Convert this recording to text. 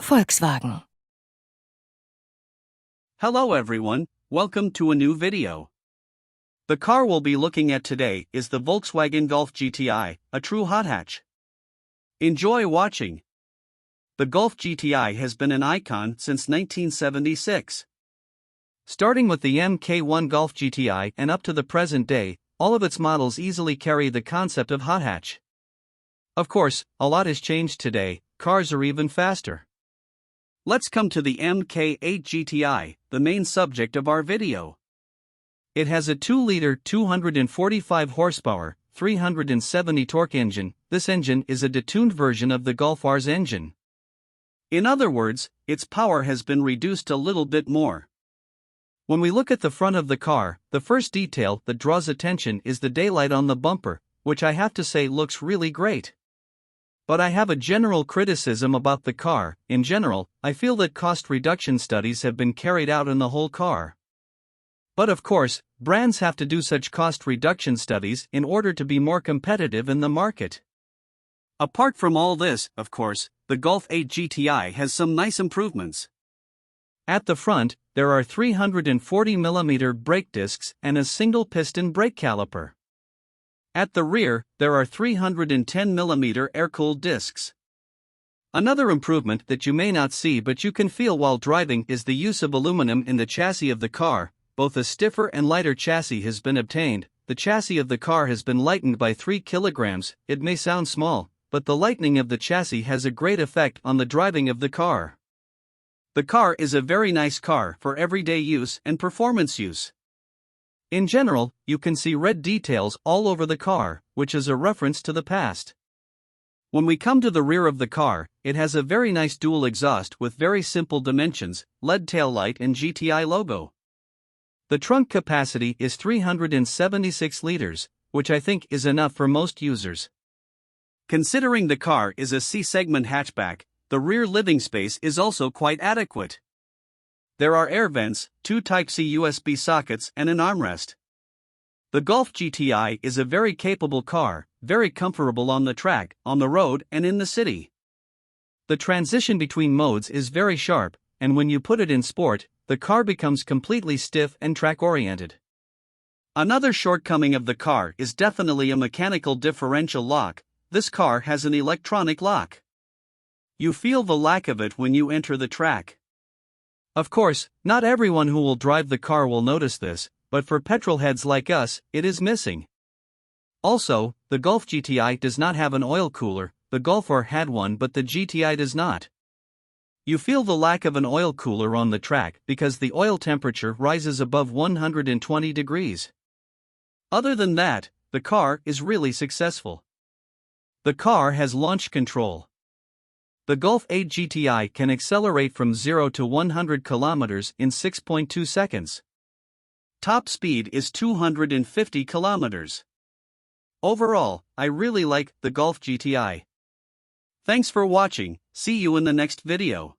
Volkswagen. Hello everyone, welcome to a new video. The car we'll be looking at today is the Volkswagen Golf GTI, a true hot hatch. Enjoy watching. The Golf GTI has been an icon since 1976. Starting with the MK8 Golf GTI and up to the present day, all of its models easily carry the concept of hot hatch. Of course, a lot has changed today, cars are even faster. Let's come to the MK8 GTI, the main subject of our video. It has a 2-liter 245 horsepower, 370 torque engine. This engine is a detuned version of the Golf R's engine. In other words, its power has been reduced a little bit more. When we look at the front of the car, the first detail that draws attention is the daylight on the bumper, which I have to say looks really great. But I have a general criticism about the car. In general, I feel that cost reduction studies have been carried out in the whole car. But of course, brands have to do such cost reduction studies in order to be more competitive in the market. Apart from all this, of course, the Golf 8 GTI has some nice improvements. At the front, there are 340mm brake discs and a single-piston brake caliper. At the rear, there are 310mm air-cooled discs. Another improvement that you may not see but you can feel while driving is the use of aluminum in the chassis of the car. Both a stiffer and lighter chassis has been obtained. The chassis of the car has been lightened by 3 kilograms. It may sound small, but the lightening of the chassis has a great effect on the driving of the car. The car is a very nice car for everyday use and performance use. In general, you can see red details all over the car, which is a reference to the past. When we come to the rear of the car, it has a very nice dual exhaust with very simple dimensions, LED taillight and GTI logo. The trunk capacity is 376 liters, which I think is enough for most users. Considering the car is a C-segment hatchback, the rear living space is also quite adequate. There are air vents, 2 Type-C USB sockets and an armrest. The Golf GTI is a very capable car, very comfortable on the track, on the road and in the city. The transition between modes is very sharp, and when you put it in sport, the car becomes completely stiff and track-oriented. Another shortcoming of the car is definitely a mechanical differential lock. This car has an electronic lock. You feel the lack of it when you enter the track. Of course, not everyone who will drive the car will notice this, but for petrolheads like us, it is missing. Also, the Golf GTI does not have an oil cooler. The Golf R had one but the GTI does not. You feel the lack of an oil cooler on the track because the oil temperature rises above 120 degrees. Other than that, the car is really successful. The car has launch control. The Golf 8 GTI can accelerate from 0 to 100 km in 6.2 seconds. Top speed is 250 km. Overall, I really like the Golf GTI. Thanks for watching, see you in the next video.